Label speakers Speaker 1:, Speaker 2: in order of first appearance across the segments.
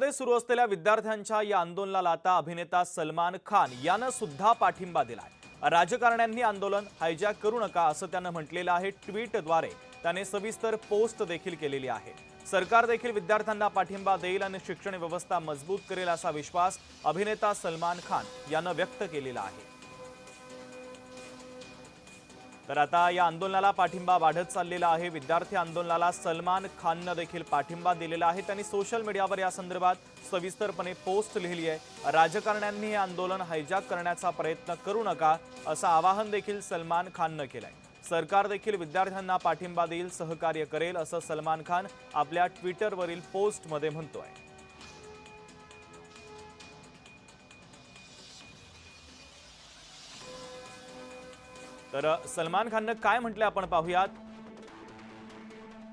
Speaker 1: मुंबईमध्ये सुरू असलेल्या विद्यार्थ्यांच्या या आंदोलनाला आता अभिनेता सलमान खान यानं सुद्धा पाठिंबा दिलाय। राजकारण्यांनी आंदोलन हायजॅक करू नका असं त्यानं म्हटलेलं आहे। ट्विटद्वारे त्याने सविस्तर पोस्ट देखील केलेली आहे। सरकार देखील विद्यार्थ्यांना पाठिंबा देईल आणि शिक्षण व्यवस्था मजबूत करेल असा विश्वास अभिनेता सलमान खान यानं व्यक्त केलेला आहे। तर आता या आंदोलनाला पाठिंबा वाढत चाललेला आहे। विद्यार्थी आंदोलनाला सलमान खाननं देखील पाठिंबा दिलेला आहे। त्यांनी सोशल मीडियावर या संदर्भात सविस्तरपणे पोस्ट लिहिली आहे। राजकारण्यांनी हे आंदोलन हायजॅक करण्याचा प्रयत्न करू नका असं आवाहन देखील सलमान खाननं केलंय। सरकार देखील विद्यार्थ्यांना पाठिंबा देईल, सहकार्य करेल असं सलमान खान आपल्या ट्विटरवरील पोस्टमध्ये म्हणतोय। तर सलमान खाननं काय म्हटलं आपण पाहूयात।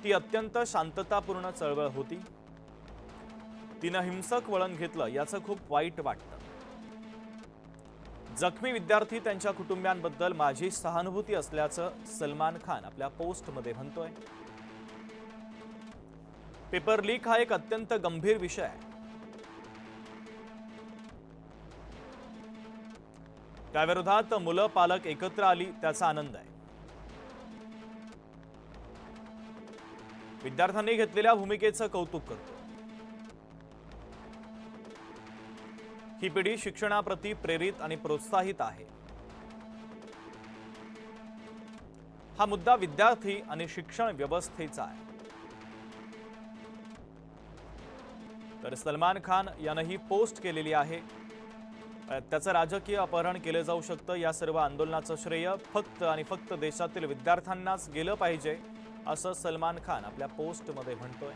Speaker 1: ती अत्यंत शांततापूर्ण चळवळ होती, तिनं हिंसक वळण घेतलं याचं खूप वाईट वाटतं। जखमी विद्यार्थी त्यांच्या कुटुंबियांबद्दल माझी सहानुभूती असल्याचं सलमान खान आपल्या पोस्टमध्ये म्हणतोय। पेपर लीक हा एक अत्यंत गंभीर विषय आहे, त्याविरोधात मुलं पालक एकत्र आली त्याचा आनंद आहे। विद्यार्थ्यांनी घेतलेल्या भूमिकेचं कौतुक करतो। ही पिढी शिक्षणाप्रती प्रेरित आणि प्रोत्साहित आहे। हा मुद्दा विद्यार्थी आणि शिक्षण व्यवस्थेचा आहे। तर सलमान खान यानं ही पोस्ट केलेली आहे। त्याचं राजकीय अपहरण केलं जाऊ शकतं, या सर्व आंदोलनाचं श्रेय फक्त आणि फक्त देशातील विद्यार्थ्यांनाच गेलं पाहिजे असं सलमान खान आपल्या पोस्टमध्ये म्हणतोय।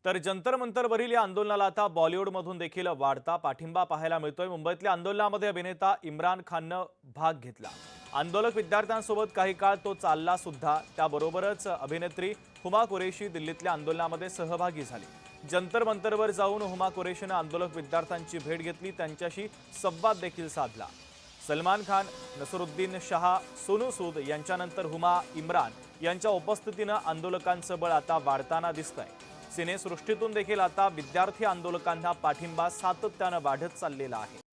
Speaker 1: तर जंतर मंतरवरील या आंदोलनाला आता बॉलिवूडमधून देखील वाढता पाठिंबा पाहायला मिळतोय। मुंबईतल्या आंदोलनामध्ये अभिनेता इम्रान खाननं भाग घेतला। आंदोलक विद्यार्थ्यांसोबत काही काळ तो चालला सुद्धा। त्याबरोबरच अभिनेत्री हुमा कुरेशी दिल्लीतल्या आंदोलनामध्ये सहभागी झाली। जंतर मंतरवर जाऊन हुमा कुरेशीनं आंदोलक विद्यार्थ्यांची भेट घेतली, त्यांच्याशी संवाद देखील साधला। सलमान खान, नसरुद्दीन शाह, सोनू सूद यांच्यानंतर हुमा, इम्रान यांच्या उपस्थितीनं आंदोलकांचं बळ आता वाढताना दिसतंय। सिनेसृष्टीतून देखील आता विद्यार्थी आंदोलकांना पाठिंबा सातत्यानं वाढत चाललेला आहे।